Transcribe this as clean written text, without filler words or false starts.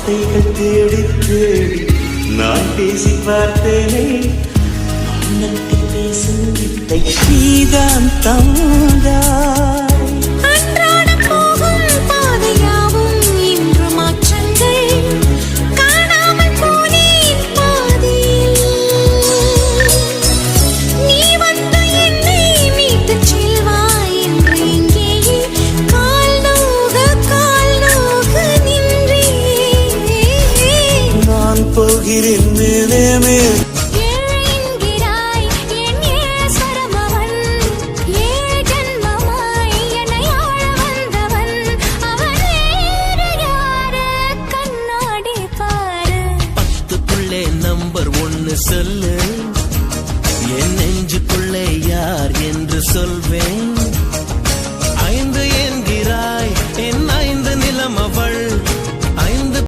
வார்த்தைகள் தேடி தேடி நான் பேசி பார்த்தேனே மௌனத்தில் பேசும் வித்தை நீதான் தந்தாய். போகிறேன் மேலே மேல் நம்பர் 1 சொல்லு என் நெஞ்சுக்குள்ளே யார் என்று சொல்.